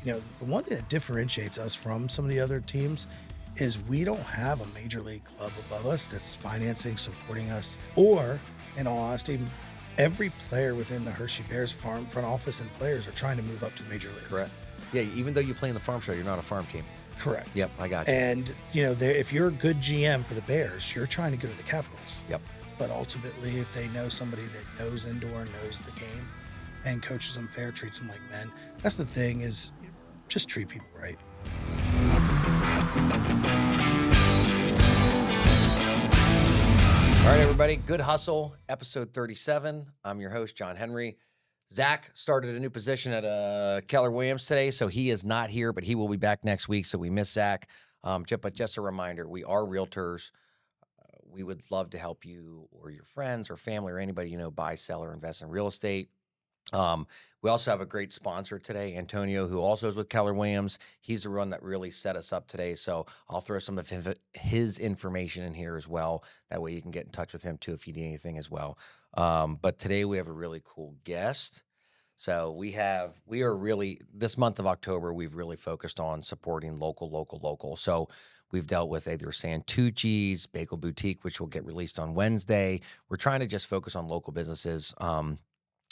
the one thing that differentiates us from some of the other teams is we don't have a major league club above us that's financing, supporting us, or, in all honesty, every player within the Hershey Bears farm front office and players are trying to move up to the major leagues. Correct. Yeah, even though you play in the farm show, you're not a farm team. Correct. Yep, I got you. And, if you're a good GM for the Bears, you're trying to go to the Capitals. Yep. But ultimately, if they know somebody that knows indoor, knows the game, and coaches them fair, treats them like men, that's the thing, is just treat people right. All right, everybody. Good Hustle, episode 37. I'm your host, John Henry. Zach started a new position at Keller Williams today, so he is not here, but he will be back next week, so we miss Zach. But just a reminder, we are realtors. We would love to help you or your friends or family or anybody buy, sell, or invest in real estate. We also have a great sponsor today, Antonio, who also is with Keller Williams. He's the one that really set us up today. So I'll throw some of his information in here as well. That way you can get in touch with him too if you need anything as well. But today we have a really cool guest. So we are really, this month of October, we've really focused on supporting local. So we've dealt with either Santucci's, Bagel Boutique, which will get released on Wednesday. We're trying to just focus on local businesses,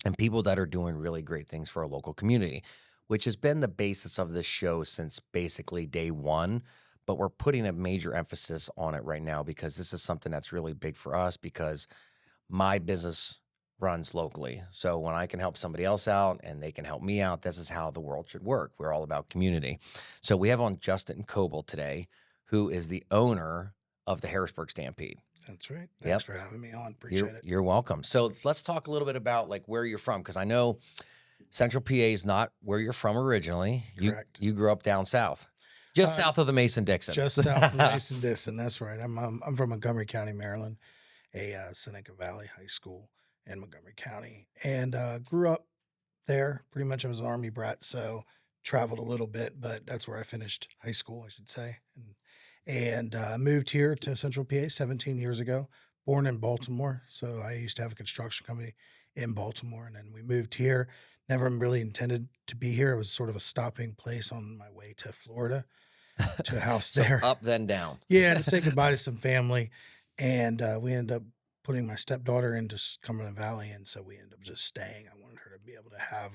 and people that are doing really great things for our local community, which has been the basis of this show since basically day one. But we're putting a major emphasis on it right now because this is something that's really big for us because my business runs locally. So when I can help somebody else out and they can help me out, this is how the world should work. We're all about community. So we have on Justin Coble today, who is the owner of the Harrisburg Stampede. That's right. Thanks for having me on. Appreciate it. You're welcome. So let's talk a little bit about where you're from, because I know Central PA is not where you're from originally. Correct. You grew up down south, just south of the Mason-Dixon. Just south of the Mason-Dixon. That's right. I'm from Montgomery County, Maryland, a Seneca Valley High School in Montgomery County, and grew up there. Pretty much, I was an Army brat, so traveled a little bit, but that's where I finished high school, I should say. And moved here to Central PA 17 years ago, born in Baltimore. So I used to have a construction company in Baltimore, and then we moved here. Never really intended to be here. It was sort of a stopping place on my way to Florida, to a house there. Up, then down. Yeah, to say goodbye to some family. And we ended up putting my stepdaughter into Cumberland Valley, and so we ended up just staying. I wanted her to be able to have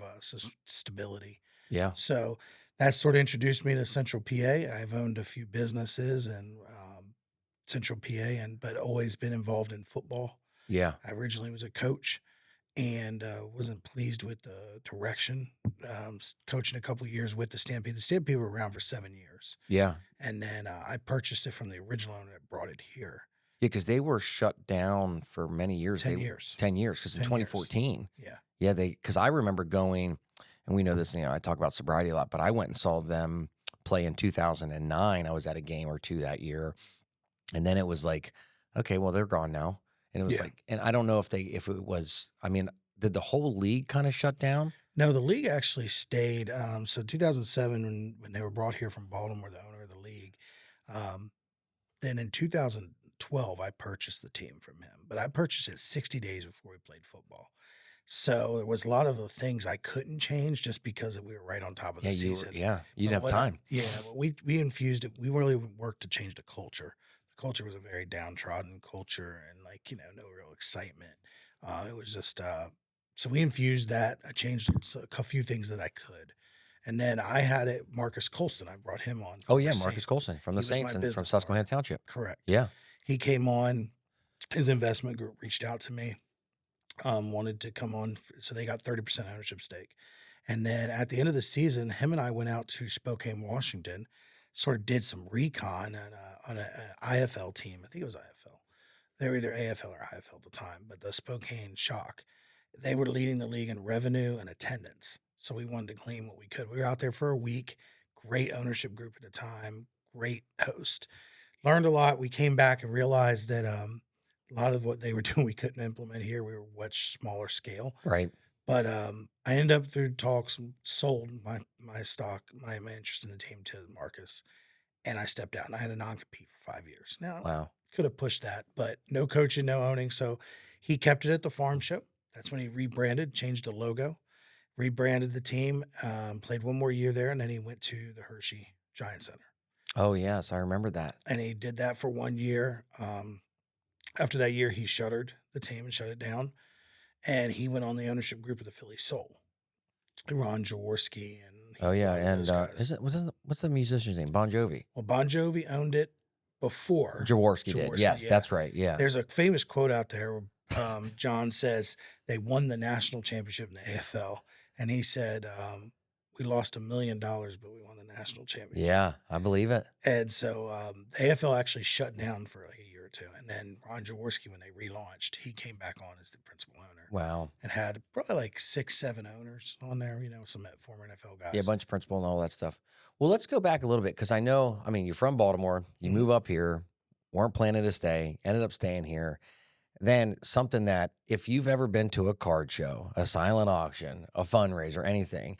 stability. Yeah. So that sort of introduced me to Central PA. I've owned a few businesses in Central PA, but always been involved in football. Yeah. I originally was a coach and wasn't pleased with the direction. Coaching a couple of years with the Stampede. The Stampede were around for 7 years. Yeah. And then I purchased it from the original owner that brought it here. Yeah, because they were shut down for many years. 10 years. 10 years, because in 2014. Yeah. Yeah, because I remember going, and we know this, I talk about sobriety a lot, but I went and saw them play in 2009. I was at a game or two that year. And then it was like, okay, well, they're gone now. And it was and I don't know if it was, did the whole league kind of shut down? No, the league actually stayed. So 2007, when they were brought here from Baltimore, the owner of the league, then in 2012, I purchased the team from him. But I purchased it 60 days before we played football. So there was a lot of the things I couldn't change just because we were right on top of the season. You didn't have time. We infused it. We really worked to change the culture. The culture was a very downtrodden culture and no real excitement. It was just, so we infused that. I changed a few things that I could. And then I had Marques Colston. I brought him on. Oh, yeah, Marques Colston from the Saints and from Susquehanna Township. Correct. Yeah. He came on. His investment group reached out to me. Wanted to come on, so they got 30% ownership stake. And then at the end of the season, him and I went out to Spokane, Washington, sort of did some recon on an IFL team. I think it was IFL. They were either AFL or IFL at the time, but the Spokane Shock. They were leading the league in revenue and attendance. So we wanted to glean what we could. We were out there for a week. Great ownership group at the time. Great host. Learned a lot. We came back and realized that a lot of what they were doing, we couldn't implement here. We were much smaller scale. Right. But I ended up through talks, sold my stock, my interest in the team to Marques, and I stepped out. And I had a non-compete for 5 years. Now, wow, could have pushed that, but no coaching, no owning. So he kept it at the farm show. That's when he rebranded, changed the logo. rebranded the team, played one more year there, and then he went to the Hershey Giant Center. Oh, yes, I remember that. And he did that for 1 year. After that year, he shuttered the team and shut it down. And he went on the ownership group of the Philly Soul, Ron Jaworski, and Oh, yeah, a lot of and those guys. what's the musician's name? Bon Jovi. Well, Bon Jovi owned it before Jaworski did. Yes, yeah. that's right. Yeah. There's a famous quote out there where John says they won the national championship in the AFL. And he said, we lost $1 million, but we won the national championship. Yeah, I believe it. And so the AFL actually shut down for like a year or two. And then Ron Jaworski, when they relaunched, he came back on as the principal owner. Wow. And had probably like 6, 7 owners on there, some former NFL guys. Yeah, a bunch of principal and all that stuff. Well, let's go back a little bit because I know, you're from Baltimore. You move up here, weren't planning to stay, ended up staying here. Then something that if you've ever been to a card show, a silent auction, a fundraiser, anything,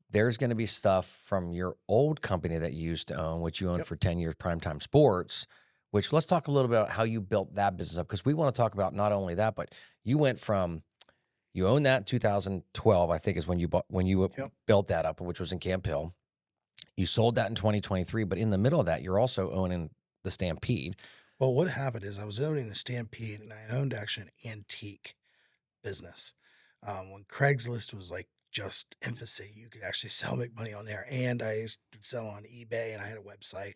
there's going to be stuff from your old company that you used to own, which you owned for 10 years, Primetime Sports, which let's talk a little bit about how you built that business up because we want to talk about not only that, but you went from you owned that in 2012, I think is when you built that up, which was in Camp Hill. You sold that in 2023, but in the middle of that, you're also owning the Stampede. Well, what happened is I was owning the Stampede, and I owned actually an antique business. When Craigslist was like just infancy, you could actually make money on there. And I used to sell on eBay, and I had a website.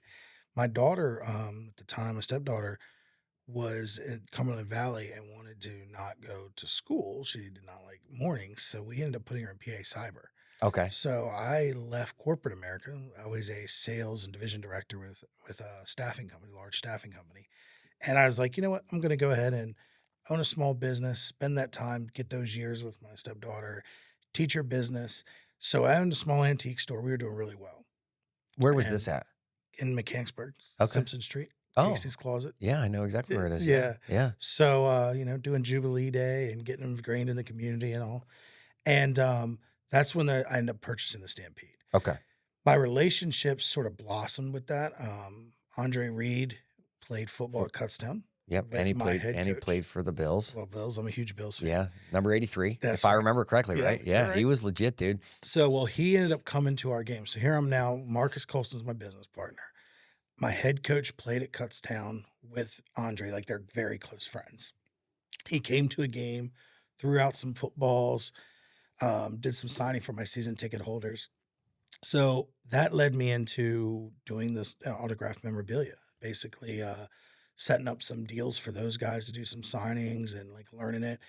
My daughter, at the time, my stepdaughter, was in Cumberland Valley and wanted to not go to school. She did not like mornings, so we ended up putting her in PA Cyber. Okay. So I left corporate America. I was a sales and division director with a staffing company, large staffing company. And I was like, you know what? I'm going to go ahead and own a small business, spend that time, get those years with my stepdaughter, teach her business. So I owned a small antique store. We were doing really well. Where was this at? In Mechanicsburg, Okay. Simpson Street, Casey's Closet. Yeah, I know exactly where it is. Yeah. Yeah. So, doing Jubilee Day and getting ingrained in the community and all. And that's when I ended up purchasing the Stampede. Okay. My relationships sort of blossomed with that. Andre Reed played football at Kutztown. Yep, and he played for the Bills. Well, Bills, I'm a huge Bills fan. Yeah, number 83, That's if I remember correctly, Yeah, right? Yeah, right. he was legit, dude. So, he ended up coming to our game. So here I'm now. Marques Colston's my business partner. My head coach played at Kutztown with Andre, like they're very close friends. He came to a game, threw out some footballs, did some signing for my season ticket holders. So that led me into doing this autographed memorabilia, basically setting up some deals for those guys to do some signings and like learning it.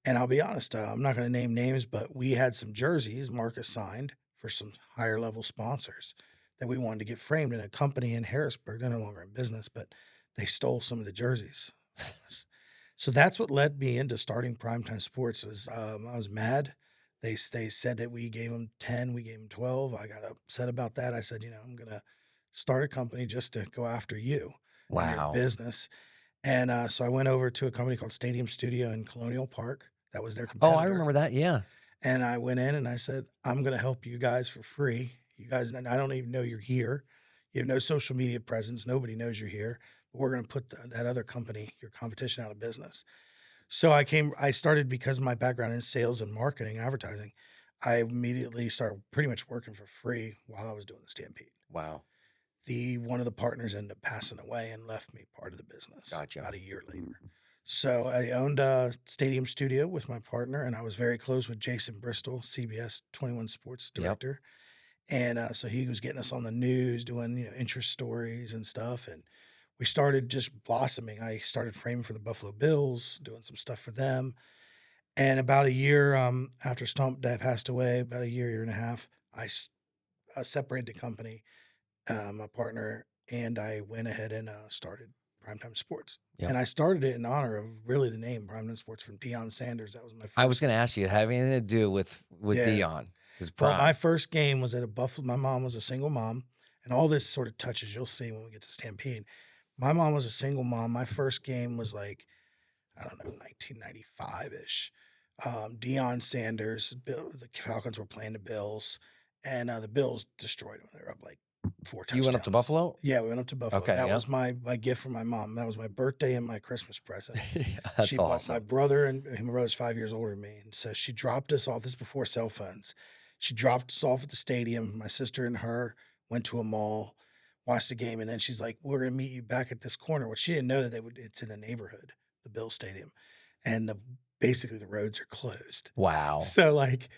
And I'll be honest, I'm not going to name names, but we had some jerseys Marques signed for some higher level sponsors that we wanted to get framed in a company in Harrisburg. They're no longer in business, but they stole some of the jerseys. So that's what led me into starting Primetime Sports. I was mad. They said that we gave them 10, we gave them 12. I got upset about that. I said, I'm going to start a company just to go after you and your Wow. business. And so I went over to a company called Stadium Studio in Colonial Park. That was their competitor. Oh, I remember that. Yeah. And I went in and I said, I'm going to help you guys for free. You guys, I don't even know you're here. You have no social media presence. Nobody knows you're here. But we're going to put that other company, your competition, out of business. So I started because of my background in sales and marketing, advertising. I immediately started pretty much working for free while I was doing the Stampede. Wow. One of the partners ended up passing away and left me part of the business. Gotcha. About a year later. So I owned a Stadium Studio with my partner, and I was very close with Jason Bristol, CBS 21 Sports director. Yep. And so he was getting us on the news, doing interest stories and stuff. And we started just blossoming. I started framing for the Buffalo Bills, doing some stuff for them. And about a year after Stomp Dad passed away, about a year and a half, I separated the company, my partner, and I went ahead and started Primetime Sports. Yep. And I started it in honor of really the name Primetime Sports from Deion Sanders. That was my first. I was going to ask you, have anything to do with Deion? Well, my first game was at a Buffalo. My mom was a single mom, and all this sort of touches. You'll see when we get to Stampede. My mom was a single mom. My first game was like, I don't know, 1995-ish. Deion Sanders, the Falcons were playing the Bills, and the Bills destroyed them. They were up like 4 touchdowns. You went up to Buffalo? Yeah, we went up to Buffalo. Okay, That yeah. was my gift from my mom. That was my birthday and my Christmas present. Yeah, that's She bought awesome. my brother, and my brother's 5 years older than me. And so she dropped us off. This is before cell phones. She dropped us off at the stadium. My sister and her went to a mall, watched the game, and then she's like, "We're gonna meet you back at this corner." Well, she didn't know that it's in a neighborhood, the Bill Stadium, and basically the roads are closed. Wow. So like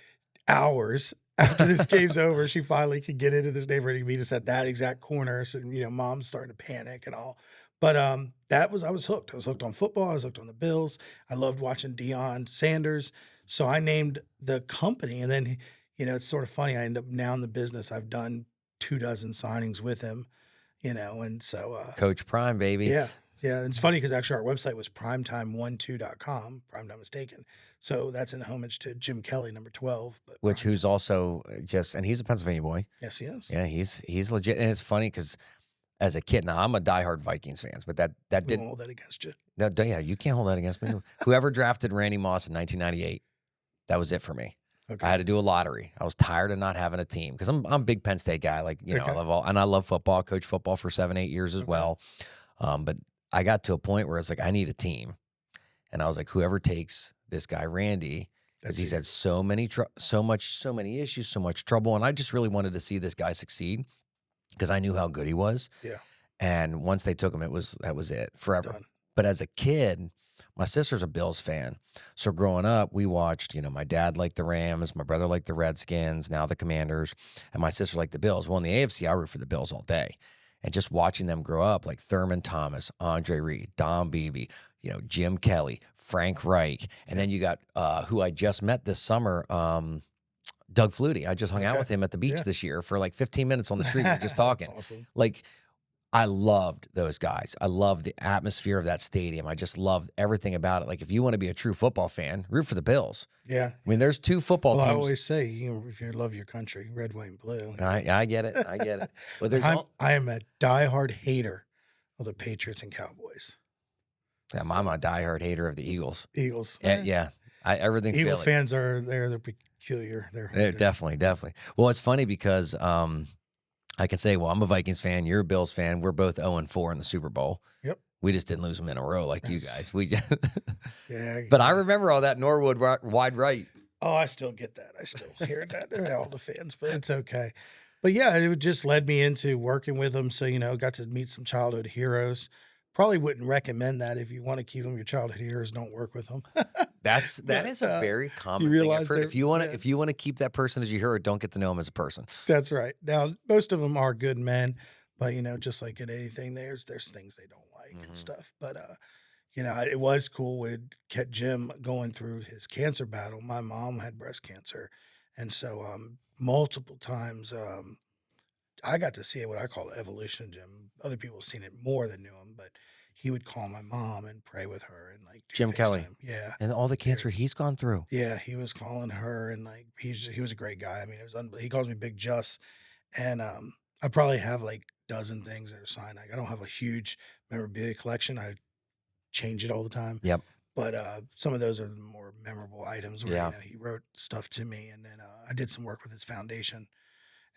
hours after this game's over, she finally could get into this neighborhood and meet us at that exact corner. So, mom's starting to panic and all. But I was hooked. I was hooked on football. I was hooked on the Bills. I loved watching Deion Sanders. So I named the company. And then, it's sort of funny. I end up now in the business. I've done 24 signings with him, and so Coach Prime, baby. yeah. Yeah, it's funny because actually our website was primetime12.com, primetime mistaken. So that's in homage to Jim Kelly, number 12. But Who's also and he's a Pennsylvania boy. yes, he is. Yeah, he's legit. And it's funny because as a kid, now I'm a diehard Vikings fan, but that We didn't. won't hold that against you. No, yeah, you can't hold that against me. Whoever drafted Randy Moss in 1998, that was it for me. Okay. I had to do a lottery. I was tired of not having a team because I'm a big Penn State guy. Like, I Okay. love football. Coach football for 7-8 years as Okay. well. But I got to a point where it's like I need a team, and I was like, whoever takes this guy Randy, because he's had so many issues, so much trouble, and I just really wanted to see this guy succeed because I knew how good he was. Yeah. And once they took him, that was it forever. Done. But as a kid, my sister's a Bills fan. So growing up, we watched, my dad liked the Rams, my brother liked the Redskins, now the Commanders, and my sister liked the Bills. Well, in the AFC, I root for the Bills all day. And just watching them grow up, like Thurman Thomas, Andre Reed, Don Beebe, Jim Kelly, Frank Reich. And then you got who I just met this summer, Doug Flutie. I just hung out Okay. with him at the beach Yeah. this year for like 15 minutes on the street. We were just talking. That's awesome. Like, I loved those guys. I loved the atmosphere of that stadium. I just loved everything about it. Like, if you want to be a true football fan, root for the Bills. Yeah. I mean, there's 2 football Well, I teams. always say, if you love your country, red, white, and blue. I get it. I get it. But there's I am a diehard hater of the Patriots and Cowboys. I'm a diehard hater of the Eagles. Eagles. Yeah. Everything Eagle Philly. fans they're peculiar. They're definitely. Well, it's funny because I can say, well, I'm a Vikings fan. You're a Bills fan. We're both 0-4 in the Super Bowl. Yep. We just didn't lose them in a row like you guys. Yeah. But I remember all that Norwood wide right. Oh, I still get that. I still hear that. All the fans, but it's okay. But yeah, it just led me into working with them. So, got to meet some childhood heroes. Probably wouldn't recommend that if you want to keep them your childhood heroes. Don't work with them. That is a very common thing. realize If you want to keep that person as your hero, don't get to know him as a person. That's right. Now, most of them are good men, but just like in anything, there's things they don't like and stuff. But it was cool with Jim going through his cancer battle. My mom had breast cancer, and so multiple times I got to see what I call the evolution of Jim. Other people have seen it more than knew him, but he would call my mom and pray with her and like do Jim Kelly. FaceTime. Yeah. And all the cancer he's gone through. Yeah, he was calling her, and like he was a great guy. I mean, it was he calls me Big Juss, and I probably have like dozen things that are signed. Like, I don't have a huge memorabilia collection. I change it all the time. Yep. But some of those are the more memorable items where Yeah. he wrote stuff to me, and then I did some work with his foundation.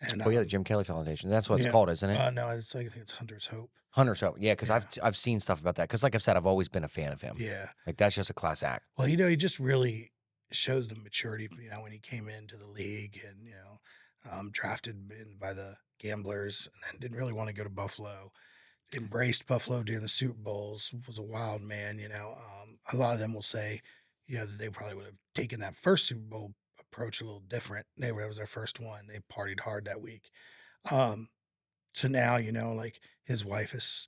And Oh yeah, the Jim Kelly Foundation. That's what it's yeah. called, isn't it? No, I think it's Hunter's Hope. Hunter's Hope. Yeah, because Yeah. I've seen stuff about that. Because like I've said, I've always been a fan of him. Yeah. Like that's just a class act. Well, he just really shows the maturity, when he came into the league and, drafted by the Gamblers and then didn't really want to go to Buffalo, embraced Buffalo during the Super Bowls, was a wild man, a lot of them will say, that they probably would have taken that first Super Bowl approach a little different. That was their first one. They partied hard that week. So now, like his wife has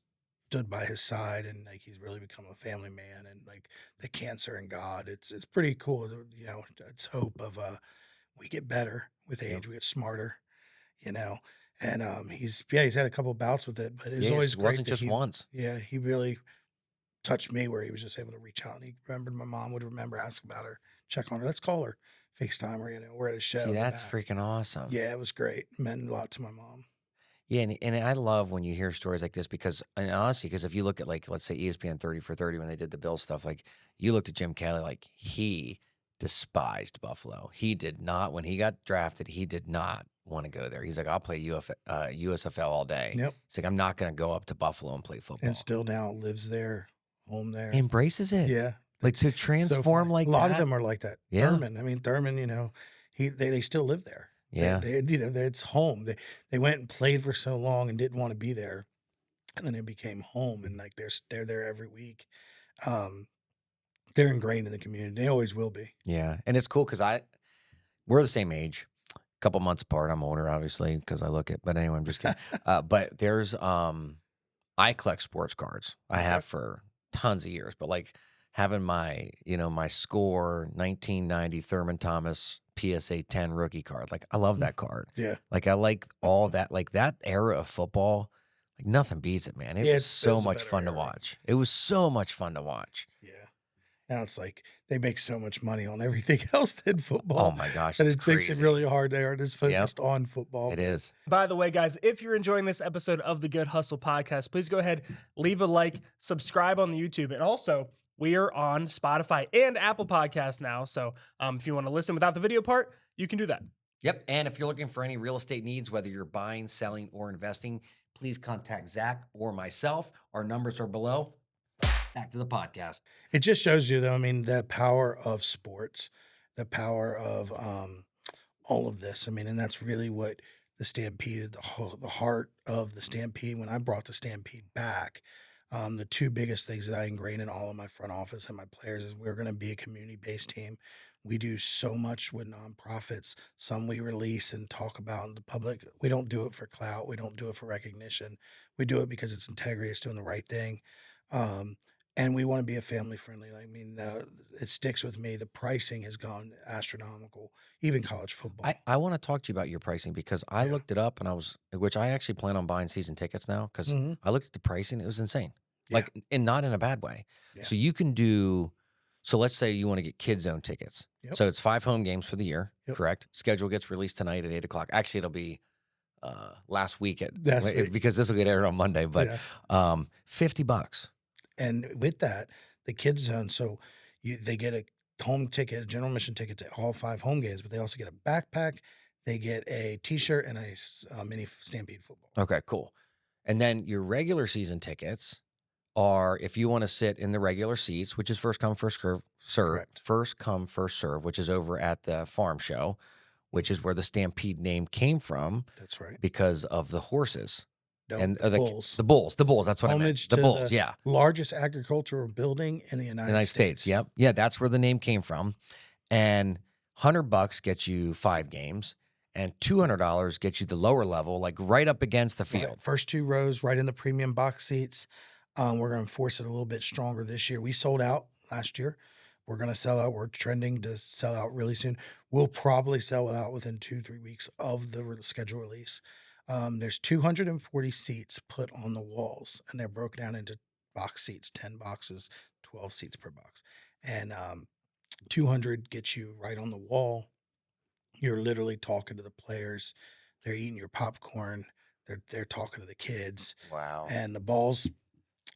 stood by his side and like he's really become a family man, and like the cancer and God, it's pretty cool. It's hope of we get better with age, we get smarter, and he's had a couple bouts with it, but it was Yeah, always it great. wasn't that just he, once. Yeah, he really touched me where he was just able to reach out, and he remembered my mom would remember, ask about her, check on her, let's call her, FaceTime her, we're at a show. See, in the that's back. freaking awesome. Yeah, it was great. It meant a lot to my mom. Yeah, and I love when you hear stories like this because, and honestly, because if you look at like, let's say ESPN 30 for 30 when they did the Bill stuff, like you looked at Jim Kelly, like he despised Buffalo. He did not, when he got drafted, he did not want to go there. He's like, I'll play USFL all day. Yep. He's like, I'm not going to go up to Buffalo and play football. And still now lives there, home there. He embraces it. Yeah. Like to transform so like a lot that. of them are like that. Yeah. Thurman. I mean, Thurman, you know, they still live there. Yeah. It's home. They went and played for so long and didn't want to be there. And then it became home, and like they're there every week. They're ingrained in the community. They always will be. Yeah. And it's cool because we're the same age, a couple months apart. I'm older, obviously, because I look it. But anyway, I'm just kidding. But there's I collect sports cards. I have for tons of years. But like having my score 1990 Thurman Thomas PSA 10 rookie card. Like I love that card. Yeah. Like I like all that. Like that era of football. Like nothing beats it, man. It was so much fun to watch. It was so much fun to watch. Yeah. Now it's like they make so much money on everything else than football. Oh my gosh. And It's it makes it crazy. really hard. They are just focused on football. It is. By the way, guys, if you're enjoying this episode of the Good Hustle podcast, please go ahead, leave a like, subscribe on the YouTube, and also we are on Spotify and Apple Podcasts now. So if you want to listen without the video part, you can do that. Yep. And if you're looking for any real estate needs, whether you're buying, selling, or investing, please contact Zach or myself. Our numbers are below. Back to the podcast. It just shows you, though, I mean, the power of sports, the power of all of this. I mean, and that's really what the Stampede, the heart of the Stampede, when I brought the Stampede back, the two biggest things that I ingrained in all of my front office and my players is we're going to be a community-based team. We do so much with nonprofits. Some we release and talk about in the public. We don't do it for clout. We don't do it for recognition. We do it because it's integrity. It's doing the right thing. And we want to be a family friendly. I mean, it sticks with me. The pricing has gone astronomical, even college football. I want to talk to you about your pricing because I looked it up and which I actually plan on buying season tickets now because I looked at the pricing. It was insane. Yeah. Like, and not in a bad way. Yeah. So you can do, so let's say you want to get Kids Zone tickets. Yep. So it's 5 home games for the year, Yep. correct? Schedule gets released tonight at 8:00. Actually, it'll be last week because this will get aired on Monday, but $50. And with that, the Kids Zone, so they get a home ticket, a general admission ticket to all 5 home games, but they also get a backpack, they get a T-shirt, and a mini Stampede football. Okay, cool. And then your regular season tickets are if you want to sit in the regular seats, which is first come, first serve, Correct. first come, first serve, which is over at the farm show, which is where the Stampede name came from. That's right. Because of the horses. No, And the Bulls. The Bulls. That's what I meant. Homage The to Bulls, the yeah. largest agricultural building in the United States. Yep. Yeah, that's where the name came from. And $100 gets you 5 games, and $200 gets you the lower level, like right up against the field. Right. First 2 rows, right in the premium box seats. We're going to enforce it a little bit stronger this year. We sold out last year. We're going to sell out. We're trending to sell out really soon. We'll probably sell out within 2-3 weeks of the schedule release. There's 240 seats put on the walls, and they're broken down into box seats, 10 boxes, 12 seats per box. And 200 gets you right on the wall. You're literally talking to the players. They're eating your popcorn. They're talking to the kids. Wow. And the balls,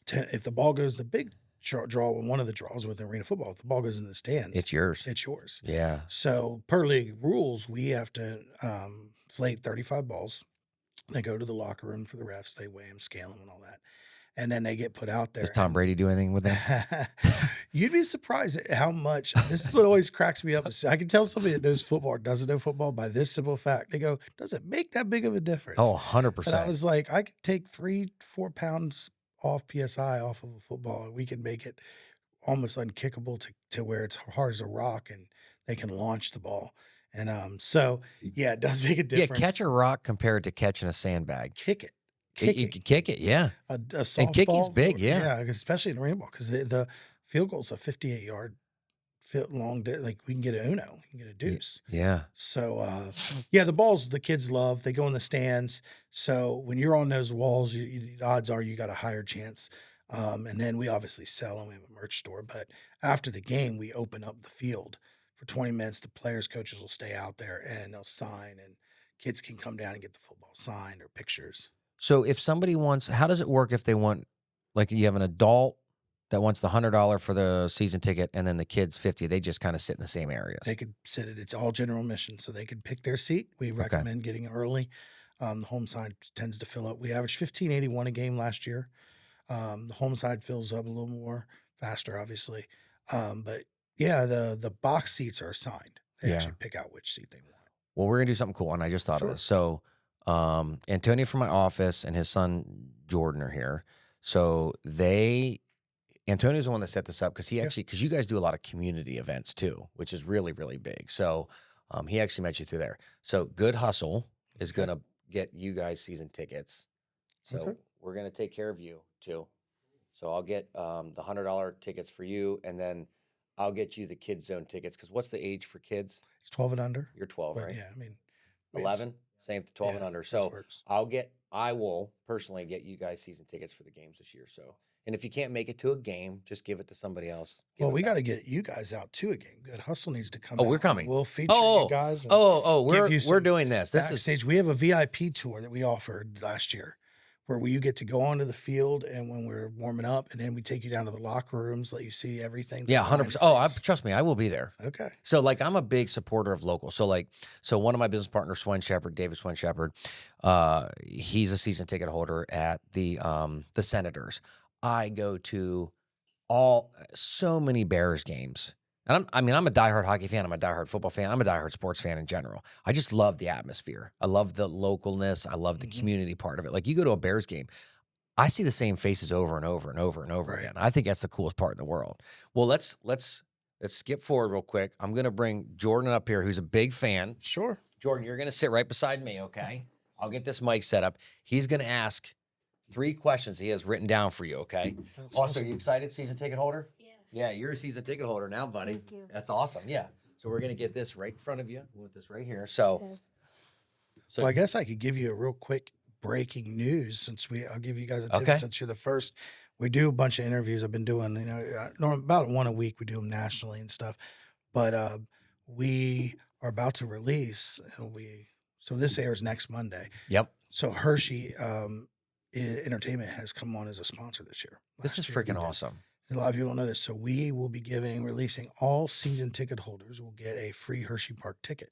if the ball goes, the big draw, one of the draws with arena football, if the ball goes in the stands, It's yours. it's yours. Yeah. So per league rules, we have to inflate 35 balls. They go to the locker room for the refs. They weigh them, scale them, and all that. And then they get put out there. Does Tom Brady do anything with that? You'd be surprised at how much. This is what always cracks me up. I can tell somebody that knows football or doesn't know football by this simple fact. They go, does it make that big of a difference? Oh, 100%. And I was like, I could take 3-4 pounds off PSI off of a football, and we can make it almost unkickable to where it's hard as a rock, and they can launch the ball. And so, yeah, it does make a difference. Yeah, catch a rock compared to catching a sandbag. Kick it. You can kick it, yeah. A softball. And kicking's big, yeah. Especially in arena ball, because the field goal's a 58-yard long. Like we can get an Uno, we can get a deuce. Yeah. So, yeah, the balls the kids love. They go in the stands. So when you're on those walls, the odds are you got a higher chance. And then we obviously sell them. We have a merch store. But after the game, we open up the field for 20 minutes. The players, coaches will stay out there and they'll sign, and kids can come down and get the football signed or pictures. So if somebody wants, how does it work if they want, like you have an adult that wants the $100 for the season ticket, and then the kids $50. They just kind of sit in the same areas. They could sit it. It's all general admission, so they could pick their seat. We recommend getting early. The home side tends to fill up. We averaged 1581 a game last year. The home side fills up a little more faster, obviously. But yeah, the box seats are assigned. They Yeah. actually pick out which seat they want. Well, we're gonna do something cool, and I just thought of Sure. this. So, Antonio from my office and his son Jordan are here. So Antonio's the one that set this up because because you guys do a lot of community events too, which is really, really big. So, he actually met you through there. So, Good Hustle is gonna get you guys season tickets. So Okay. we're gonna take care of you too. So I'll get the $100 tickets for you, and then I'll get you the kids zone tickets. Because what's the age for kids? It's 12 and under. You're 12, But right? yeah, I mean, 11, same to 12 and yeah, under. that So works. I will personally get you guys season tickets for the games this year. So, and if you can't make it to a game, just give it to somebody else. Well, we got to get you guys out to a game. Good Hustle needs to come. Oh, we're out. coming. We'll feature Oh, you guys. And we're you we're some doing this. This is backstage. We have a VIP tour that we offered last year, where you get to go onto the field, and when we're warming up, and then we take you down to the locker rooms, let you see everything. yeah, behind 100%. the Oh, scenes. trust me, I will be there. Okay. So like I'm a big supporter of local. So one of my business partners, David Swen Shepherd, he's a season ticket holder at the Senators. I go to so many Bears games. And I'm a diehard hockey fan. I'm a diehard football fan. I'm a diehard sports fan in general. I just love the atmosphere. I love the localness. I love the community part of it. Like you go to a Bears game, I see the same faces over and over and over and over Right. again. I think that's the coolest part in the world. Well, let's skip forward real quick. I'm gonna bring Jordan up here, who's a big fan. Sure. Jordan, you're gonna sit right beside me, okay? I'll get this mic set up. He's gonna ask 3 questions he has written down for you, okay? That's Also, awesome. you excited, season ticket holder? Yes. Yeah, you're a season ticket holder now, buddy. Thank you. That's awesome. Yeah. So we're gonna get this right in front of you. We'll put this right here. So, Okay. Well, I guess I could give you a real quick breaking news since I'll give you guys a tip Okay. since you're the first. We do a bunch of interviews. I've been doing, about one a week. We do them nationally and stuff. But we are about to release, so this airs next Monday. yep. So Hershey Entertainment has come on as a sponsor this year. This is Last year we freaking did. awesome. A lot of people don't know this. So we will be releasing all season ticket holders will get a free Hershey Park ticket.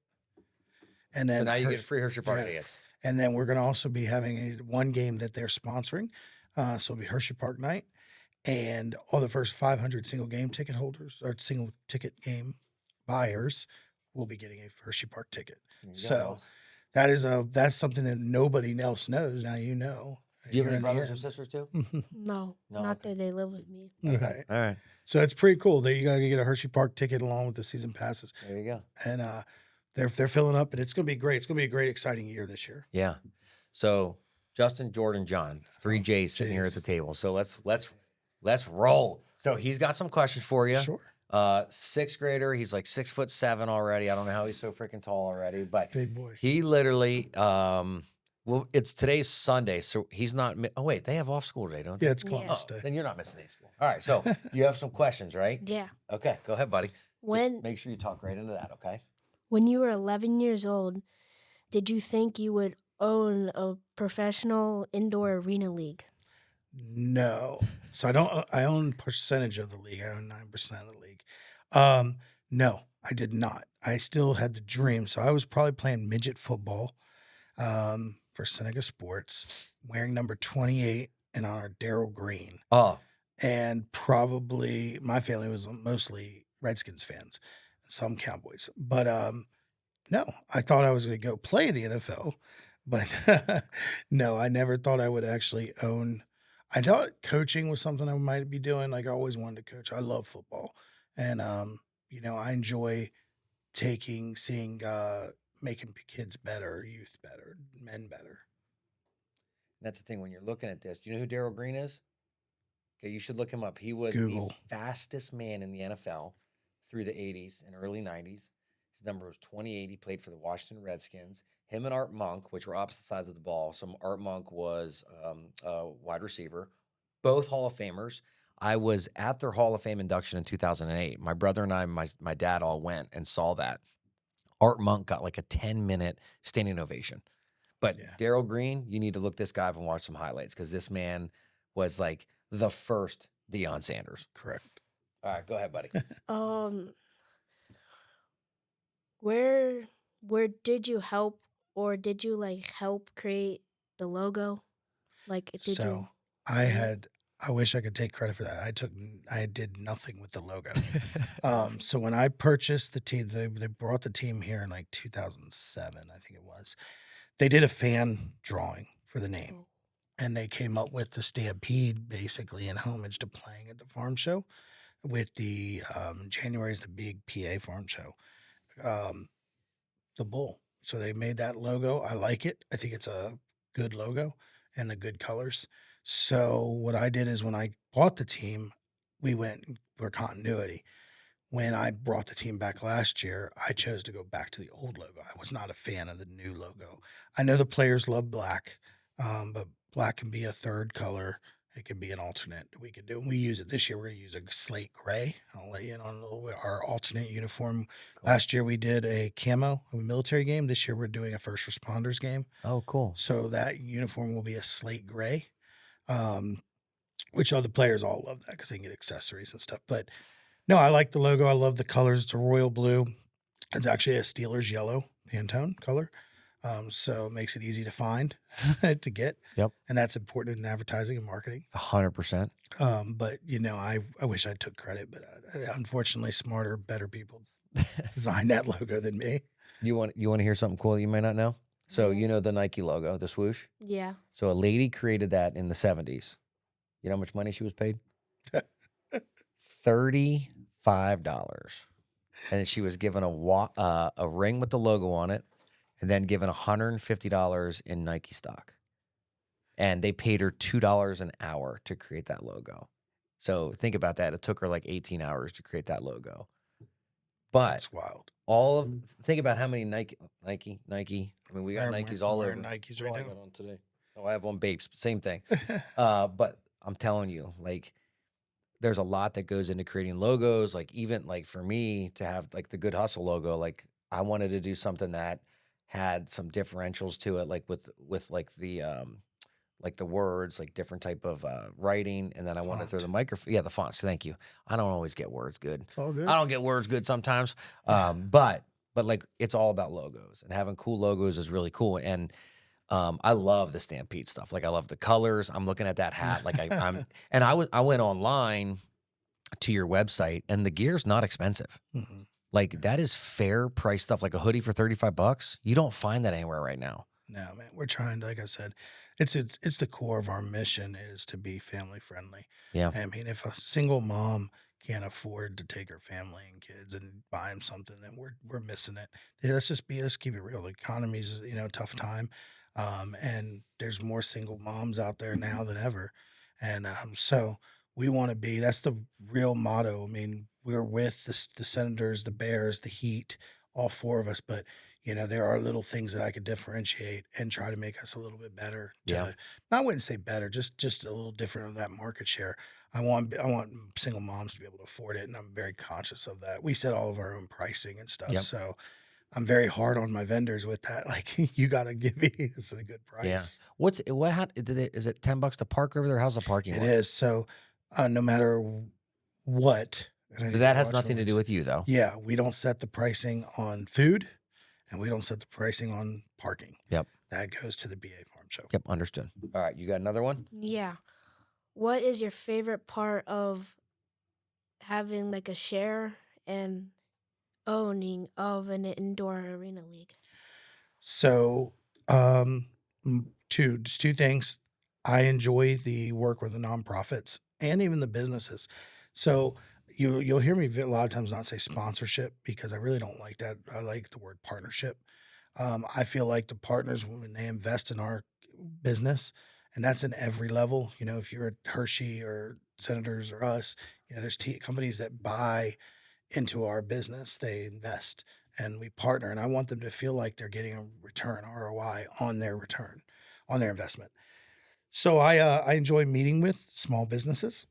And then So now you get free Hershey Park yeah. tickets. And then we're going to also be having one game that they're sponsoring. So it'll be Hershey Park night. And all the first 500 single game ticket holders or single ticket game buyers will be getting a Hershey Park ticket. There you So go. that's something that nobody else knows. Now you know. Do you have You're any in the brothers or end. sisters too? No, No, not okay. that they live with me. Right. All right. So it's pretty cool that you got to get a Hershey Park ticket along with the season passes. There you go. And they're filling up, and it's going to be great. It's going to be a great, exciting year this year. Yeah. So Justin, Jordan, John, 3 J's sitting here at the J's. table. So let's roll. So he's got some questions for you. Sure. 6th grader. He's like 6'7" already. I don't know how he's so freaking tall already, but Big boy. he literally, well, it's today's Sunday, so he's not. Oh wait, they have off school today, don't they? Yeah, it's Yeah. Columbus Oh, Day. then you're not missing any school. All right, so you have some questions, right? Yeah. Okay, go ahead, buddy. Just When make sure you talk right into that, okay? when you were 11 years old, did you think you would own a professional indoor arena league? No. So I own percentage of the league. I own 9% of the league. No, I did not. I still had the dream. So I was probably playing midget football for Seneca Sports, wearing number 28 and on our Darryl Green. Oh, And probably my family was mostly Redskins fans, some Cowboys. But no, I thought I was going to go play in the NFL. But no, I never thought I would actually own. I thought coaching was something I might be doing. Like I always wanted to coach. I love football. And, I enjoy seeing, making kids better, youth better, men better. that's the thing. When you're looking at this, do you know who Darryl Green is? Okay, you should look him up. He was Google. the fastest man in the NFL through the 80s and early 90s. His number was 28. He played for the Washington Redskins. Him and Art Monk, which were opposite sides of the ball. So Art Monk was a wide receiver, both Hall of Famers. I was at their Hall of Fame induction in 2008. My brother and I, my dad all went and saw that. Art Monk got like a 10-minute standing ovation. But Yeah. Darryl Green, you need to look this guy up and watch some highlights because this man was like the first Deion Sanders. Correct. All right, go ahead, buddy. Where did you help, or did you like help create the logo? Like, did you? So I wish I could take credit for that. I did nothing with the logo. So when I purchased the team, they brought the team here in like 2007, I think it was. They did a fan drawing for the name, and they came up with the Stampede basically in homage to playing at the farm show. With the January is the big PA farm show, the bull. So they made that logo. I like it. I think it's a good logo and the good colors. So what I did is when I bought the team, we went for continuity. When I brought the team back last year, I chose to go back to the old logo. I was not a fan of the new logo. I know the players love black, but black can be a third color. It could be an alternate. We could do. We use it this year. We're going to use a slate gray. I'll let you in on our alternate uniform. Cool. Last year we did a camo, a military game. This year we're doing a first responders game. Oh, cool. So that uniform will be a slate gray, which other players all love that because they can get accessories and stuff. But no, I like the logo. I love the colors. It's a royal blue. It's actually a Steelers yellow Pantone color. So it makes it easy to find, to get. Yep. And that's important in advertising and marketing. 100%. But, I wish I took credit, but unfortunately, smarter, better people designed that logo than me. You want to hear something cool you might not know? So you know the Nike logo, the swoosh? Yeah. So a lady created that in the 70s. You know how much money she was paid? $35. And she was given a ring with the logo on it, and then given $150 in Nike stock. And they paid her $2 an hour to create that logo. So think about that. It took her like 18 hours to create that logo. But That's wild. think about how many Nike. I mean, we got Nikes all over. Nikes What right do I now. got on today? Oh, I have on Bapes. Same thing. But I'm telling you, like, there's a lot that goes into creating logos. Like, even like for me to have like the Good Hustle logo, like I wanted to do something that had some differentials to it, like with like the words, like different type of writing, and then I want to throw the microphone. Yeah, the fonts. Thank you. I don't always get words good. It's all good. I don't get words good sometimes. But like it's all about logos, and having cool logos is really cool. And I love the Stampede stuff. Like I love the colors. I'm looking at that hat. Like I went online to your website, and the gear's not expensive. Mm-hmm. Like that is fair price stuff. Like a hoodie for $35. You don't find that anywhere right now. No, man, we're trying to, like I said, it's the core of our mission is to be family friendly. Yeah. I mean, if a single mom can't afford to take her family and kids and buy them something, then we're missing it. Yeah, let's keep it real. The economy's, a tough time. And there's more single moms out there now than ever. And, so we want to be, that's the real motto. I mean, we're with the Senators, the Bears, the Heat, all four of us, but there are little things that I could differentiate and try to make us a little bit better. I wouldn't say better, just a little different on that market share. I want single moms to be able to afford it, and I'm very conscious of that. We set all of our own pricing and stuff, so I'm very hard on my vendors with that. Like, you got to give me this at a good price. Yeah. Is it $10 to park over there? How's the parking? It is. So, no matter what, that has nothing to do with you, though. Yeah, we don't set the pricing on food. And we don't set the pricing on parking. Yep. That goes to the BA Farm Show. Yep, understood. All right, you got another one? Yeah. What is your favorite part of having like a share and owning of an indoor arena league? So, two things. I enjoy the work with the nonprofits and even the businesses. So you'll hear me a lot of times not say sponsorship because I really don't like that. I like the word partnership. I feel like the partners, when they invest in our business, and that's in every level, if you're at Hershey or Senators or us, there's companies that buy into our business, they invest and we partner. And I want them to feel like they're getting a return, ROI on their investment. So I enjoy meeting with small businesses.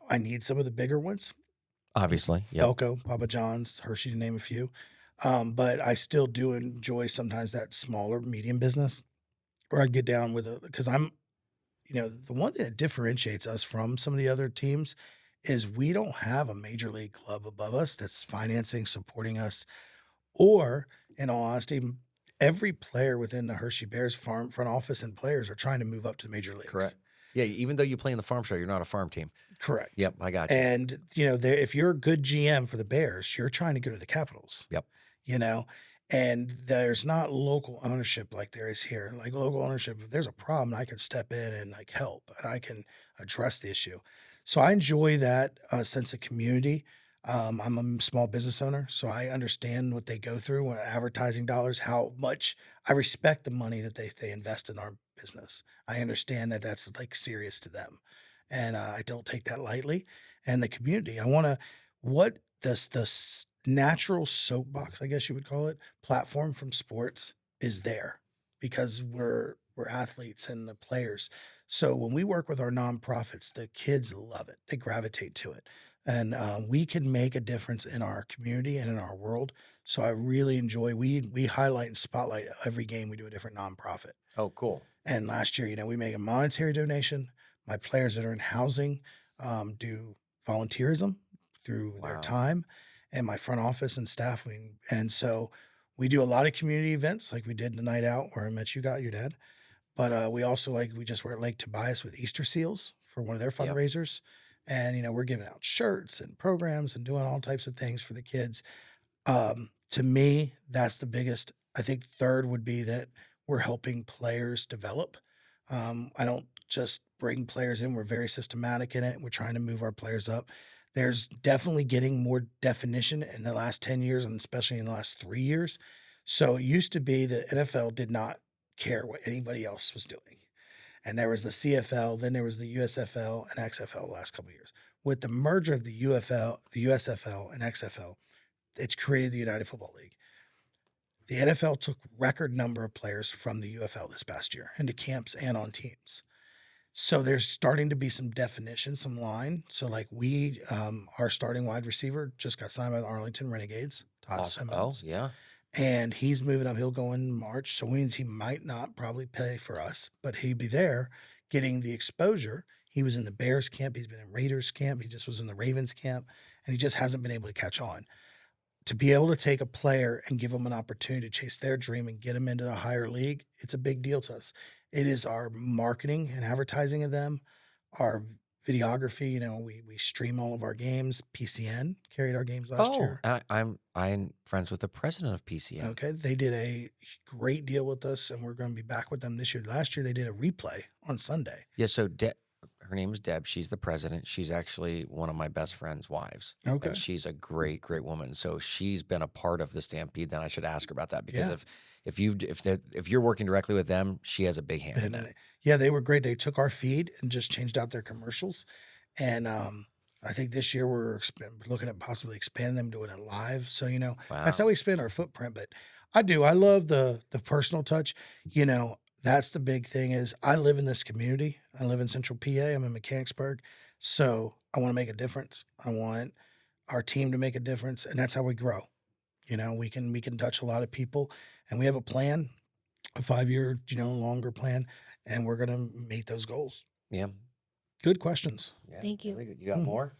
I need some of the bigger ones. Obviously. Yep. Elko, Papa John's, Hershey, to name a few. But I still do enjoy sometimes that smaller, medium business where I get down with because I'm, the one thing that differentiates us from some of the other teams is we don't have a major league club above us that's financing, supporting us, or in all honesty, every player within the Hershey Bears farm front office and players are trying to move up to the major leagues. Correct. Yeah, even though you play in the farm show, you're not a farm team. Correct. Yep, I got you. And, if you're a good GM for the Bears, you're trying to go to the Capitals. Yep. And there's not local ownership like there is here. Like local ownership, if there's a problem, I can step in and like help and I can address the issue. So I enjoy that sense of community. I'm a small business owner, so I understand what they go through when advertising dollars, how much I respect the money that they invest in our business. I understand that that's like serious to them. And I don't take that lightly. And the community, what does the natural soapbox, I guess you would call it, platform from sports is there because we're athletes and the players. So when we work with our nonprofits, the kids love it. They gravitate to it. And we can make a difference in our community and in our world. So I really enjoy, we highlight and spotlight every game. We do a different nonprofit. Oh, cool. And last year, we make a monetary donation. My players that are in housing do volunteerism through their time, and my front office and staff. And so we do a lot of community events like we did the night out where I met your dad. But we also we just were at Lake Tobias with Easter Seals for one of their fundraisers. And, we're giving out shirts and programs and doing all types of things for the kids. To me, that's the biggest. I think third would be that we're helping players develop. I don't just bring players in. We're very systematic in it. We're trying to move our players up. There's definitely getting more definition in the last 10 years and especially in the last 3 years. So it used to be the NFL did not care what anybody else was doing. And there was the CFL, then there was the USFL and XFL the last couple of years. With the merger of the USFL and XFL, it's created the United Football League. The NFL took record number of players from the UFL this past year into camps and on teams. So there's starting to be some definition, some line. So our starting wide receiver just got signed by the Arlington Renegades, Todd Simmons. Oh, yeah. And he's moving up. He'll go in March. So it means he might not probably pay for us, but he'd be there getting the exposure. He was in the Bears camp. He's been in Raiders camp. He just was in the Ravens camp, and he just hasn't been able to catch on. To be able to take a player and give them an opportunity to chase their dream and get them into the higher league, it's a big deal to us. It is our marketing and advertising of them, our videography. We stream all of our games. PCN carried our games last year. I'm friends with the president of PCN. Okay, they did a great deal with us, and we're going to be back with them this year. Last year, they did a replay on Sunday. Yeah, so her name is Deb. She's the president. She's actually one of my best friend's wives. Okay. And she's a great, great woman. So she's been a part of the Stampede. Then I should ask her about that because if you're working directly with them, she has a big hand in it. Yeah, they were great. They took our feed and just changed out their commercials. And I think this year we're looking at possibly expanding them, doing it live. So, that's how we expand our footprint. But I love the personal touch. That's the big thing is I live in this community. I live in Central PA. I'm in Mechanicsburg. So I want to make a difference. I want our team to make a difference. And that's how we grow. We can touch a lot of people, and we have a plan, a 5-year, longer plan, and we're going to meet those goals. Yeah. Good questions. Yeah. Thank you. You got more?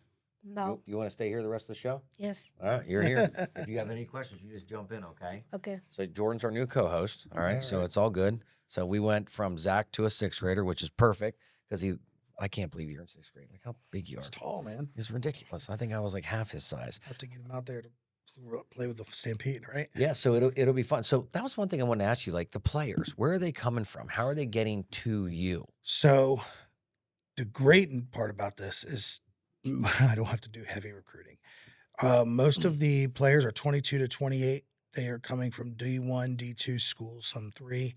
No. You want to stay here the rest of the show? Yes. All right, you're here. If you have any questions, you just jump in, okay? Okay. So Jordan's our new co-host. All right, All so right. it's all good. So we went from Zach to a 6th grader, which is perfect because I can't believe you're in 6th grade. Like how big you are. He's tall, man. It's ridiculous. I think I was like half his size. Have to get him out there to play with the Stampede, right? Yeah, so it'll be fun. So that was one thing I wanted to ask you, like the players, where are they coming from? How are they getting to you? So the great part about this is I don't have to do heavy recruiting. Most of the players are 22 to 28. They are coming from D1, D2 schools, some 3.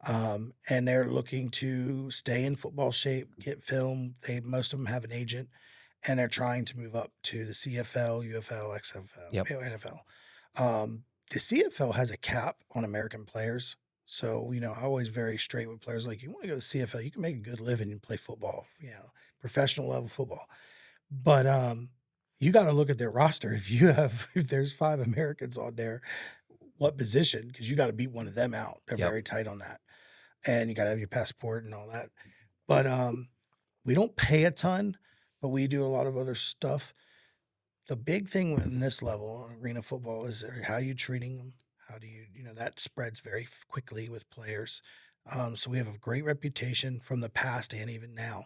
And they're looking to stay in football shape, get film. Most of them have an agent, and they're trying to move up to the CFL, UFL, XFL, NFL. The CFL has a cap on American players. So, I always very straight with players like, you want to go to the CFL, you can make a good living and play football, professional level football. But you got to look at their roster. If there's 5 Americans on there, what position? Because you got to beat one of them out. They're very tight on that. And you got to have your passport and all that. But we don't pay a ton, but we do a lot of other stuff. The big thing in this level, arena football, is how you treating them. How do you, that spreads very quickly with players. So we have a great reputation from the past and even now.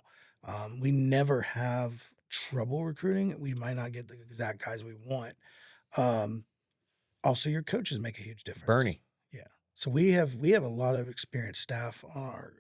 We never have trouble recruiting. We might not get the exact guys we want. Also, your coaches make a huge difference. Bernie. Yeah. So we have a lot of experienced staff on our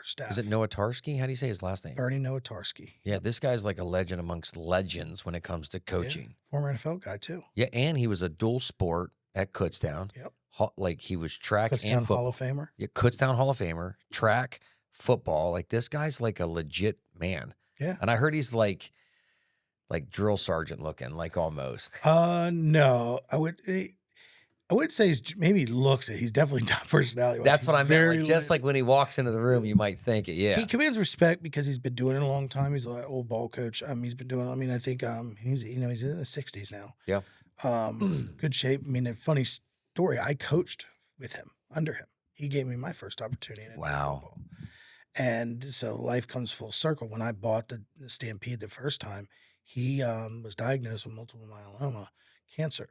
staff. Is it Nowatarski? How do you say his last name? Bernie Nowatarski. Yeah, this guy's like a legend amongst legends when it comes to coaching. Yeah. Former NFL guy too. Yeah, and he was a dual sport at Kutztown. Yep. Like he was track Kutztown and football. Hall of Famer. Yeah, Kutztown Hall of Famer, track, football. Like this guy's like a legit man. Yeah. And I heard he's like drill sergeant looking, like almost. No, I would say maybe he looks it. He's definitely not personality. That's what I meant. Like, just like when he walks into the room, you might think it. Yeah. He commands respect because he's been doing it a long time. He's an old ball coach. He's been doing. I think he's in his 60s now. Yeah. Good shape. A funny story. I coached with him under him. He gave me my first opportunity in football. And so life comes full circle. When I bought the Stampede the first time, he was diagnosed with multiple myeloma cancer.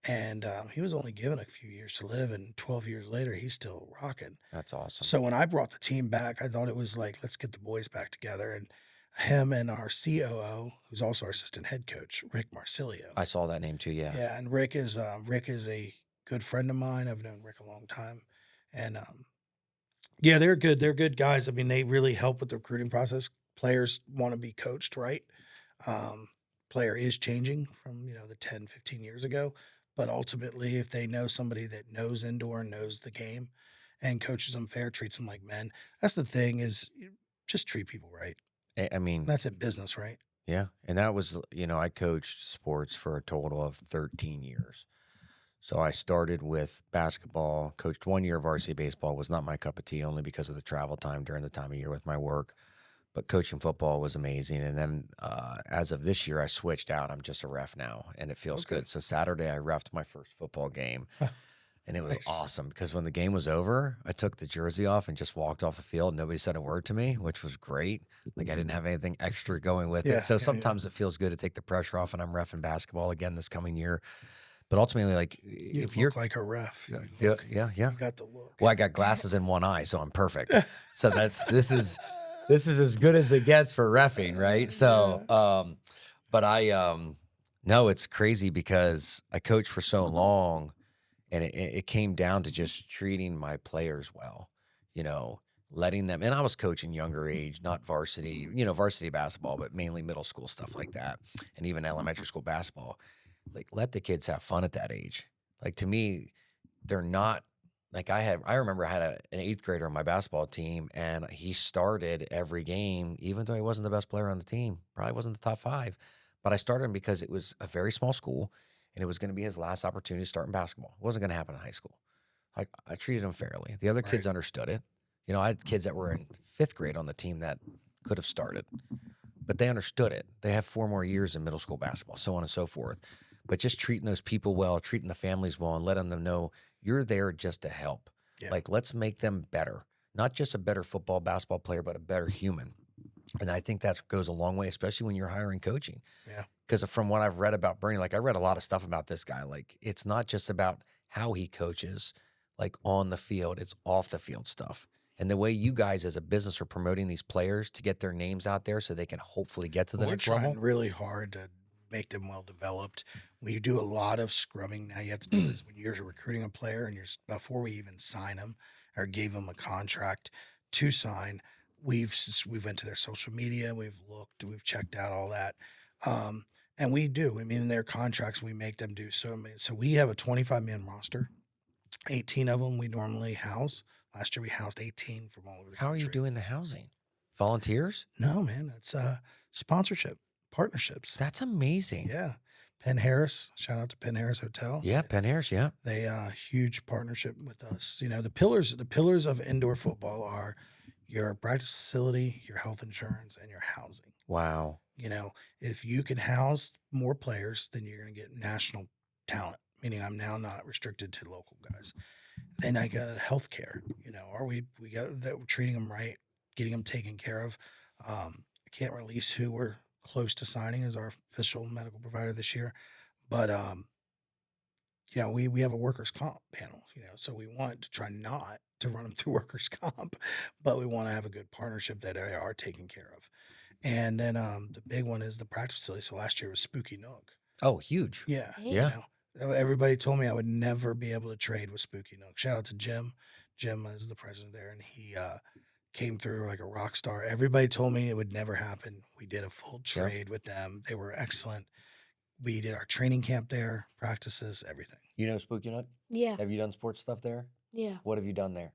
And he was only given a few years to live, and 12 years later, he's still rocking. That's awesome. So when I brought the team back, I thought it was like, let's get the boys back together. And him and our COO, who's also our assistant head coach, Rick Marsilio. I saw that name too, yeah. Yeah, and Rick is a good friend of mine. I've known Rick a long time. And yeah, they're good. They're good guys. They really help with the recruiting process. Players want to be coached right. Player is changing from, the 10, 15 years ago. But ultimately, if they know somebody that knows indoor and knows the game and coaches them fair, treats them like men, that's the thing is just treat people right. That's in business, right? Yeah. And that was, I coached sports for a total of 13 years. So I started with basketball, coached 1 year of varsity baseball, was not my cup of tea only because of the travel time during the time of year with my work. But coaching football was amazing. And then as of this year, I switched out. I'm just a ref now, and it feels good. So Saturday, I reffed my first football game, and it was awesome because when the game was over, I took the jersey off and just walked off the field. Nobody said a word to me, which was great. Like I didn't have anything extra going with it. So sometimes it feels good to take the pressure off, and I'm reffing basketball again this coming year. But ultimately, like if you're like a ref, yeah, you got the look. Well, I got glasses in one eye, so I'm perfect. So this is as good as it gets for reffing, right? So, but no, it's crazy because I coached for so long, and it came down to just treating my players well, letting them. And I was coaching younger age, not varsity, varsity basketball, but mainly middle school stuff like that, and even elementary school basketball. Like, let the kids have fun at that age. Like, to me, they're not like I remember I had an 8th grader on my basketball team, and he started every game, even though he wasn't the best player on the team, probably wasn't the top 5. But I started him because it was a very small school, and it was going to be his last opportunity to start in basketball. It wasn't going to happen in high school. I treated him fairly. The other kids understood it. I had kids that were in 5th grade on the team that could have started, but they understood it. They have 4 more years in middle school basketball, so on and so forth. But just treating those people well, treating the families well, and letting them know you're there just to help. Yeah. Like, let's make them better. Not just a better football, basketball player, but a better human. And I think that goes a long way, especially when you're hiring coaching. Yeah. Because from what I've read about Bernie, like I read a lot of stuff about this guy. Like, it's not just about how he coaches, like on the field, it's off the field stuff. And the way you guys as a business are promoting these players to get their names out there so they can hopefully get to the next level. We're trying really hard to make them well developed. We do a lot of scrubbing. Now you have to do this when you're recruiting a player, and before we even sign them or gave them a contract to sign, we went to their social media, we've looked, we've checked out all that, and we do. In their contracts, we make them do so. So we have a 25-man roster. 18 of them we normally house. Last year we housed 18 from all over the country. How are you doing the housing? Volunteers? No, man, it's sponsorship. Partnerships. That's amazing. Yeah. Penn Harris, shout out to Penn Harris Hotel. Yeah, Penn Harris, yeah. They huge partnership with us. The pillars of indoor football are your practice facility, your health insurance, and your housing. Wow. If you can house more players, then you're going to get national talent, meaning I'm now not restricted to local guys. Then I got health care. We got that we're treating them right, getting them taken care of. I can't release who we're close to signing as our official medical provider this year, but we have a workers' comp panel, so we want to try not to run them through workers' comp, but we want to have a good partnership that they are taken care of. And then the big one is the practice facility. So last year was Spooky Nook. Oh, huge. Yeah. Yeah. Everybody told me I would never be able to trade with Spooky Nook. Shout out to Jim. Jim is the president there, and he came through like a rock star. Everybody told me it would never happen. We did a full trade with them. They were excellent. We did our training camp there, practices, everything. You know Spooky Nook? Yeah. Have you done sports stuff there? Yeah. What have you done there?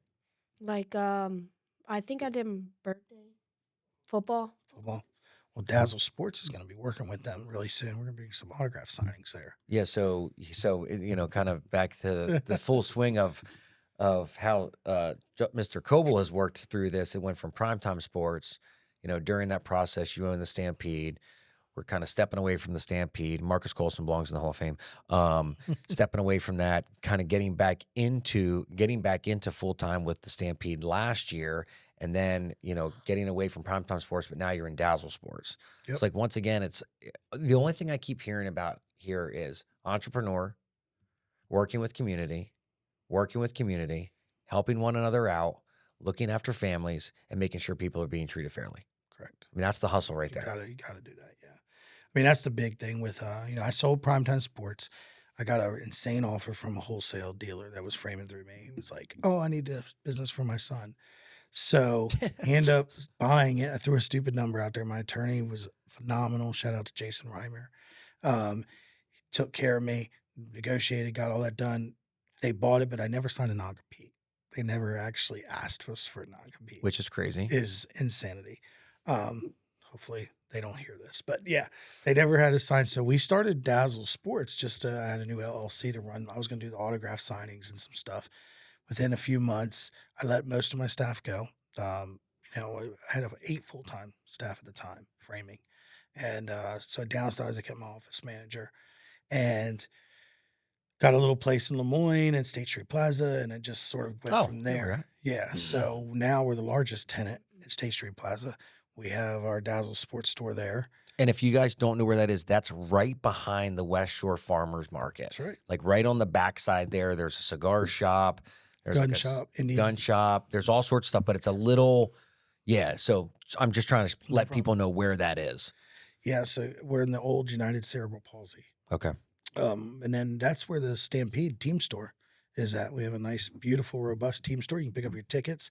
Like I think I did birthday football. Well, Dazzle Sports is going to be working with them really soon. We're going to be some autograph signings there. Yeah. So kind of back to the full swing of how Mr. Coble has worked through this. It went from primetime sports. During that process, you own the Stampede. We're kind of stepping away from the Stampede. Marques Colston belongs in the Hall of Fame. Stepping away from that, kind of getting back into full time with the Stampede last year, and then getting away from primetime sports. But now you're in Dazzle Sports. Yep. It's like once again, it's the only thing I keep hearing about here is entrepreneur, working with community, helping one another out, looking after families, and making sure people are being treated fairly. Correct. I mean, that's the hustle right there. You gotta do that. Yeah. I mean, that's the big thing with, I sold primetime sports. I got an insane offer from a wholesale dealer that was framing through me. He was like, oh, I need a business for my son. So he ended up buying it. I threw a stupid number out there. My attorney was phenomenal. Shout out to Jason Reimer. He took care of me, negotiated, got all that done. They bought it, but I never signed a non-compete. They never actually asked us for a non-compete. Which is crazy. Is insanity. Hopefully they don't hear this, but yeah, they never had a sign. So we started Dazzle Sports just to add a new LLC to run. I was going to do the autograph signings and some stuff. Within a few months, I let most of my staff go. I had 8 full-time staff at the time, framing. And so I downsized. I kept my office manager and got a little place in Lemoyne and State Street Plaza, and it just sort of went from there. Right. Yeah. So now we're the largest tenant at State Street Plaza. We have our Dazzle Sports store there. And if you guys don't know where that is, that's right behind the West Shore Farmers Market. That's right. Like right on the backside there, there's a cigar shop. There's Gun shop, Indian. Gun shop. There's all sorts of stuff, but it's a little, so I'm just trying to let people know where that is. Yeah, so we're in the old United Cerebral Palsy. Okay. And then that's where the Stampede team store is at. We have a nice, beautiful, robust team store. You can pick up your tickets,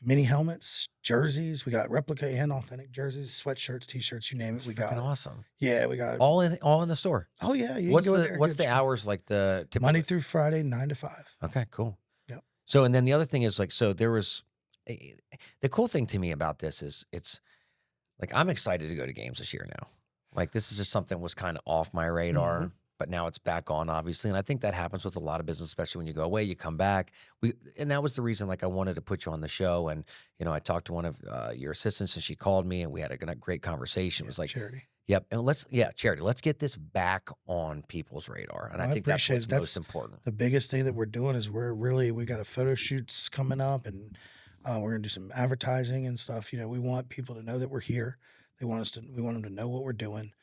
mini helmets, jerseys. We got replica and authentic jerseys, sweatshirts, t-shirts, you name it. We got it. Awesome. Yeah, we got it. All in the store. Oh yeah. You What's can go in there, what's get the hours like the typical? Monday through Friday, 9 to 5. Okay, cool. Yep. So, and then the other thing is so there was the cool thing to me about this is it's like I'm excited to go to games this year now. Like this is just something that was kind of off my radar, but now it's back on, obviously. And I think that happens with a lot of business, especially when you go away, you come back. And that was the reason, like, I wanted to put you on the show. And, I talked to one of your assistants and she called me and we had a great conversation. It was like, Charity. Yep. And Charity, let's get this back on people's radar. And I think that's what's most important. The biggest thing that we're doing is we got a photo shoots coming up and we're going to do some advertising and stuff. We want people to know that we're here. We want them to know what we're doing.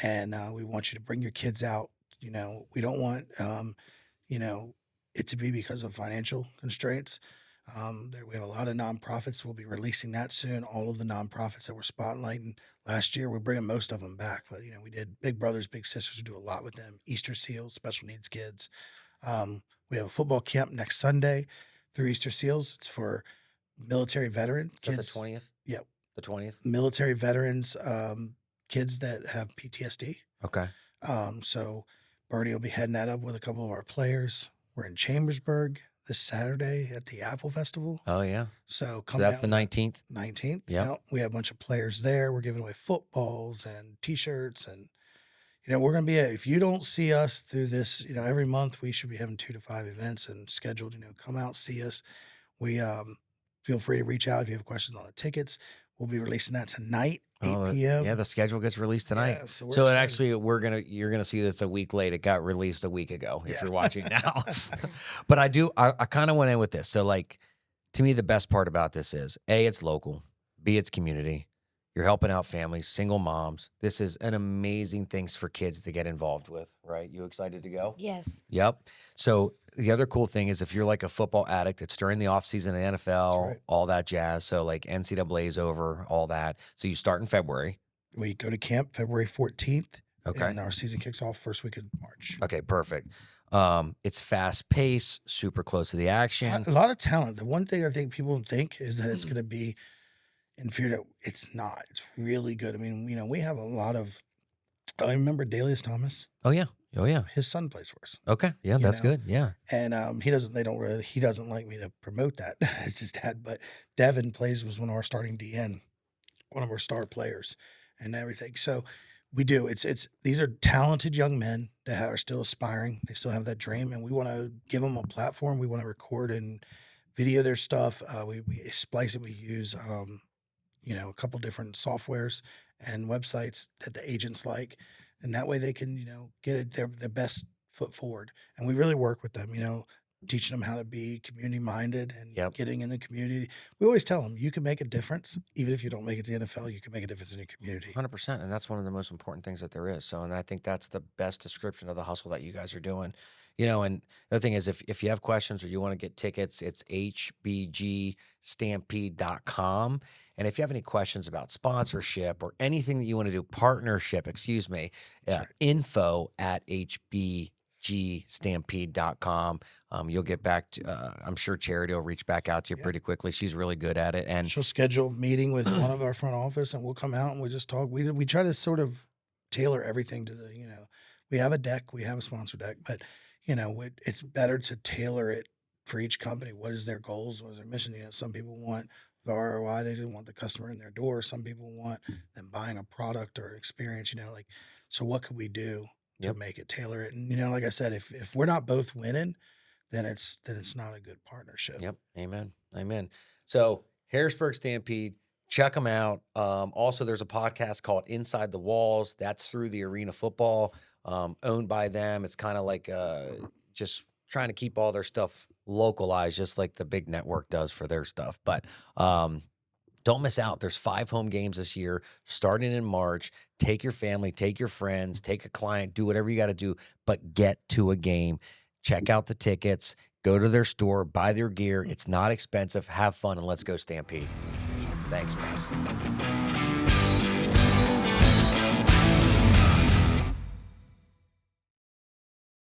And we want you to bring your kids out. We don't want, it to be because of financial constraints. We have a lot of nonprofits. We'll be releasing that soon. All of the nonprofits that we're spotlighting last year, we're bringing most of them back. But, we did Big Brothers, Big Sisters. We do a lot with them. Easter Seals, special needs kids. We have a football camp next Sunday through Easter Seals. It's for military veteran kids. Is that the 20th? Yep. The 20th? Military veterans, kids that have PTSD. Okay. So Bernie will be heading that up with a couple of our players. We're in Chambersburg this Saturday at the Apple Festival. Oh, yeah. So come that's down the 19th? 19th. Yeah. We have a bunch of players there. We're giving away footballs and T-shirts. And, we're going to be, if you don't see us through this, every month we should be having 2 to 5 events and scheduled, come out, see us. We feel free to reach out if you have questions on the tickets. We'll be releasing that tonight, 8 p.m. Yeah, the schedule gets released tonight. Yeah, so it actually, you're gonna see this a week late. It got released a week ago if you're watching now. But I kind of went in with this. So like, to me, the best part about this is it's local. B, it's community. You're helping out families, single moms. This is an amazing thing for kids to get involved with, right? You excited to go? Yes. Yep. So the other cool thing is if you're like a football addict, it's during the offseason of the NFL, right. all that jazz. So like NCAA's over, all that. So you start in February. We go to camp February 14th. Okay. And our season kicks off first week of March. Okay, perfect. It's fast paced, super close to the action. A lot of talent. The one thing I think people think is that it's going to be inferior. It's not. It's really good. I mean, we have a lot of. I remember Dalius Thomas. Oh yeah. Oh yeah. His son plays for us. Okay. Yeah, that's good. Yeah. And he doesn't. He doesn't like me to promote that. It's his dad. But Devin was one of our starting DN, one of our star players, and everything. So we do. These are talented young men that are still aspiring. They still have that dream, and we want to give them a platform. We want to record and video their stuff. We splice it. We use a couple different softwares and websites that the agents like, and that way they can get their best foot forward. And we really work with them, teaching them how to be community minded and getting in the community. We always tell them you can make a difference even if you don't make it to the NFL. You can make a difference in your community. 100%, and that's one of the most important things that there is. So, and I think that's the best description of the hustle that you guys are doing. And the other thing is if you have questions or you want to get tickets, it's hbgstampede.com. And if you have any questions about sponsorship or anything that you want to do, partnership, info at hbgstampede.com. You'll get back to, I'm sure Charity will reach back out to you pretty quickly. She's really good at it. And she'll schedule a meeting with one of our front office and we'll come out and we'll just talk. We try to sort of tailor everything to the, we have a deck, we have a sponsor deck, but it's better to tailor it for each company. What is their goals? What is their mission? Some people want the ROI. They didn't want the customer in their door. Some people want them buying a product or an experience, so what could we do to make it, tailor it? And, like I said, if we're not both winning, then it's not a good partnership. Yep. Amen. So Harrisburg Stampede, check them out. Also, there's a podcast called Inside the Walls. That's through the Arena Football, owned by them. It's kind of like just trying to keep all their stuff localized, just like the big network does for their stuff. But don't miss out. There's 5 home games this year, starting in March. Take your family, take your friends, take a client, do whatever you got to do, but get to a game. Check out the tickets, go to their store, buy their gear. It's not expensive. Have fun, and let's go Stampede. Thanks, man.